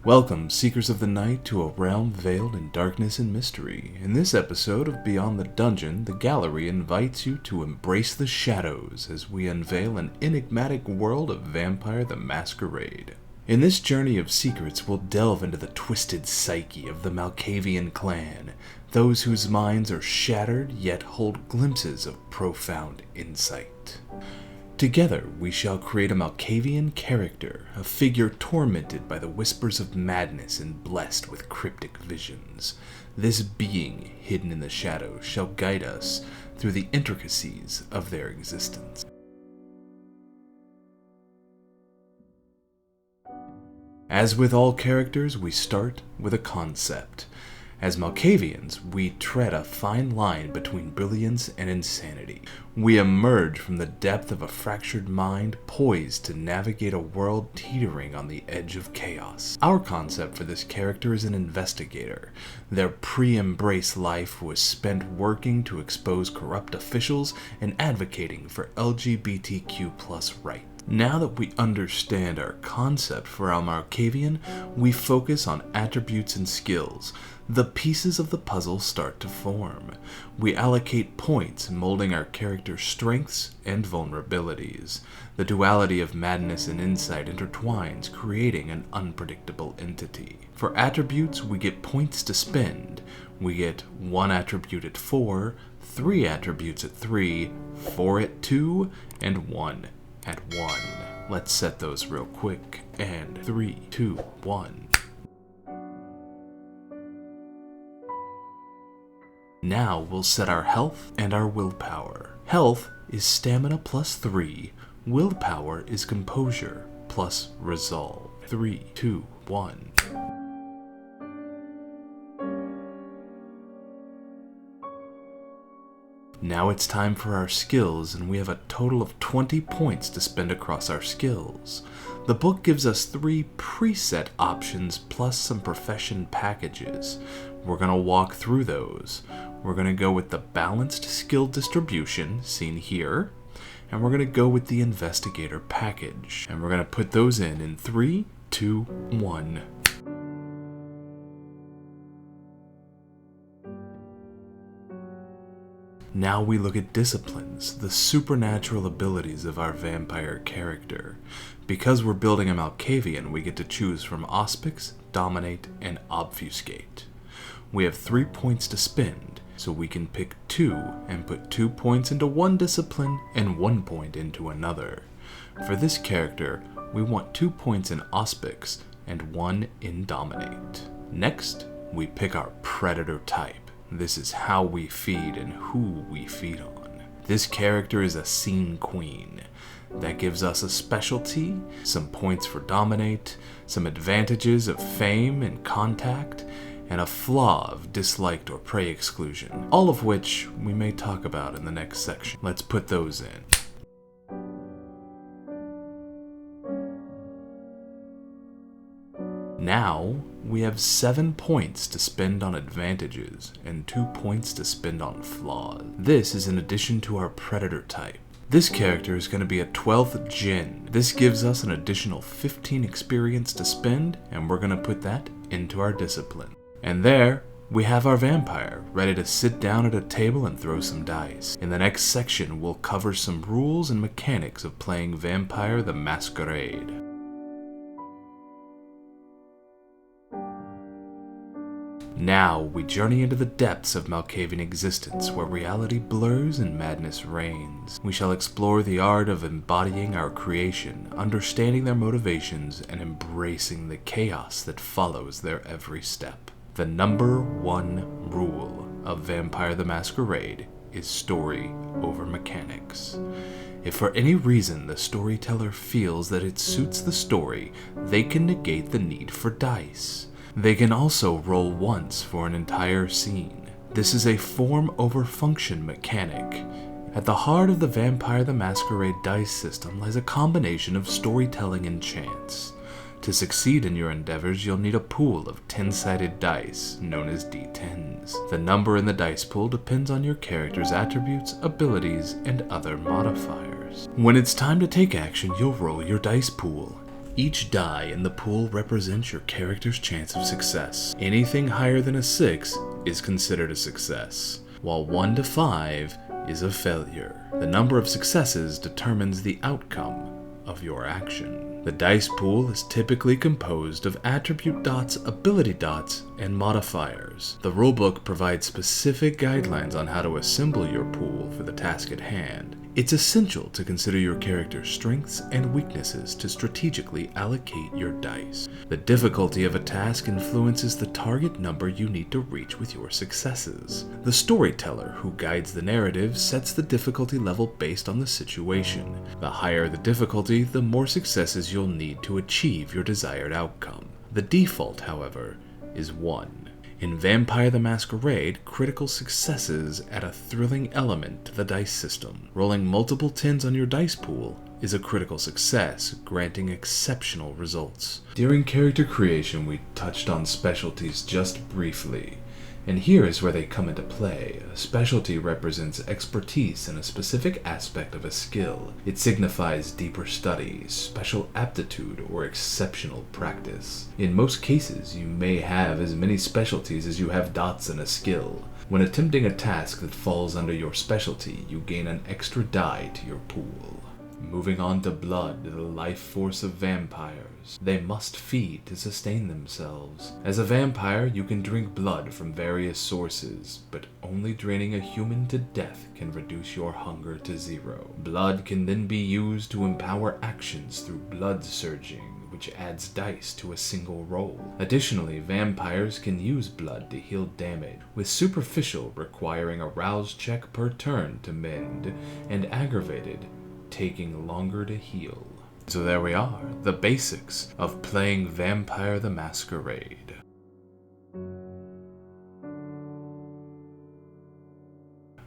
Welcome, Seekers of the Night, to a realm veiled in darkness and mystery. In this episode of Beyond the Dungeon, the gallery invites you to embrace the shadows as we unveil an enigmatic world of Vampire the Masquerade. In this journey of secrets, we'll delve into the twisted psyche of the Malkavian clan, those whose minds are shattered yet hold glimpses of profound insight. Together, we shall create a Malkavian character, a figure tormented by the whispers of madness and blessed with cryptic visions. This being, hidden in the shadows, shall guide us through the intricacies of their existence. As with all characters, we start with a concept. As Malkavians, we tread a fine line between brilliance and insanity. We emerge from the depth of a fractured mind, poised to navigate a world teetering on the edge of chaos. Our concept for this character is an investigator. Their pre-embrace life was spent working to expose corrupt officials and advocating for LGBTQ+ rights. Now that we understand our concept for our Malkavian, we focus on attributes and skills. The pieces of the puzzle start to form. We allocate points, molding our character's strengths and vulnerabilities. The duality of madness and insight intertwines, creating an unpredictable entity. For attributes, we get points to spend. We get 1 attribute at 4, 3 attributes at 3, 4 at 2, and 1 at 1. Let's set those real quick. And 3, 2, 1. Now we'll set our health and our willpower. Health is stamina plus 3. Willpower is composure plus resolve. 3, 2, 1. Now it's time for our skills, and we have a total of 20 points to spend across our skills. The book gives us 3 preset options plus some profession packages. We're going to walk through those. We're going to go with the balanced skill distribution, seen here, and we're going to go with the investigator package. And we're going to put those in 3, 2, 1. Now we look at disciplines, the supernatural abilities of our vampire character. Because we're building a Malkavian, we get to choose from Auspice, Dominate, and Obfuscate. We have 3 points to spend, so we can pick 2 and put 2 points into one discipline and 1 point into another. For this character, we want 2 points in Auspice and 1 in Dominate. Next, we pick our predator type. This is how we feed and who we feed on. This character is a scene queen. That gives us a specialty, some points for Dominate, some advantages of fame and contact, and a flaw of disliked or prey exclusion, all of which we may talk about in the next section. Let's put those in. Now, we have 7 points to spend on advantages and 2 points to spend on flaws. This is in addition to our predator type. This character is going to be a 12th Djinn. This gives us an additional 15 experience to spend, and we're going to put that into our discipline. And there, we have our vampire, ready to sit down at a table and throw some dice. In the next section, we'll cover some rules and mechanics of playing Vampire the Masquerade. Now, we journey into the depths of Malkavian existence, where reality blurs and madness reigns. We shall explore the art of embodying our creation, understanding their motivations, and embracing the chaos that follows their every step. The number 1 rule of Vampire the Masquerade is story over mechanics. If for any reason the storyteller feels that it suits the story, they can negate the need for dice. They can also roll once for an entire scene. This is a form over function mechanic. At the heart of the Vampire the Masquerade dice system lies a combination of storytelling and chance. To succeed in your endeavors, you'll need a pool of 10-sided dice, known as D10s. The number in the dice pool depends on your character's attributes, abilities, and other modifiers. When it's time to take action, you'll roll your dice pool. Each die in the pool represents your character's chance of success. Anything higher than a 6 is considered a success, while 1 to 5 is a failure. The number of successes determines the outcome of your action. The dice pool is typically composed of attribute dots, ability dots, and modifiers. The rulebook provides specific guidelines on how to assemble your pool for the task at hand. It's essential to consider your character's strengths and weaknesses to strategically allocate your dice. The difficulty of a task influences the target number you need to reach with your successes. The storyteller who guides the narrative sets the difficulty level based on the situation. The higher the difficulty, the more successes you'll need to achieve your desired outcome. The default, however, is 1. In Vampire the Masquerade, critical successes add a thrilling element to the dice system. Rolling multiple 10s on your dice pool is a critical success, granting exceptional results. During character creation, we touched on specialties just briefly, and here is where they come into play. A specialty represents expertise in a specific aspect of a skill. It signifies deeper study, special aptitude, or exceptional practice. In most cases, you may have as many specialties as you have dots in a skill. When attempting a task that falls under your specialty, you gain an extra die to your pool. Moving on to blood, the life force of vampires. They must feed to sustain themselves. As a vampire, you can drink blood from various sources, but only draining a human to death can reduce your hunger to 0. Blood can then be used to empower actions through blood surging, which adds dice to a single roll. Additionally, vampires can use blood to heal damage, with superficial requiring a rouse check per turn to mend, and aggravated taking longer to heal. So there we are, the basics of playing Vampire the Masquerade.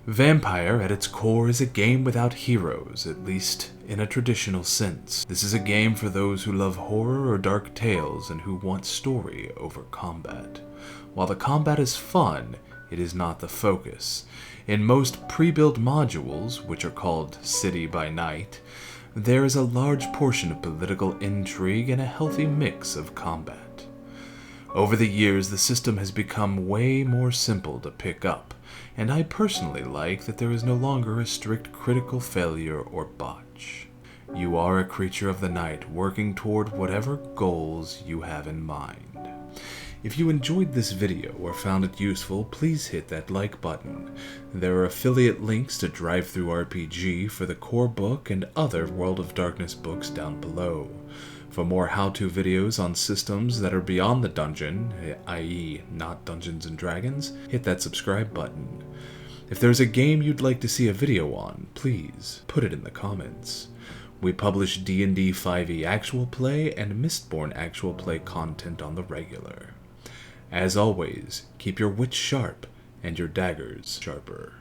Vampire, at its core, is a game without heroes, at least in a traditional sense. This is a game for those who love horror or dark tales and who want story over combat. While the combat is fun, it is not the focus. In most pre-built modules, which are called City by Night, there is a large portion of political intrigue and a healthy mix of combat. Over the years, the system has become way more simple to pick up, and I personally like that there is no longer a strict critical failure or botch. You are a creature of the night working toward whatever goals you have in mind. If you enjoyed this video or found it useful, please hit that like button. There are affiliate links to DriveThru RPG for the core book and other World of Darkness books down below. For more how-to videos on systems that are beyond the dungeon, i.e. not Dungeons & Dragons, hit that subscribe button. If there's a game you'd like to see a video on, please put it in the comments. We publish D&D 5e actual play and Mistborn actual play content on the regular. As always, keep your wits sharp and your daggers sharper.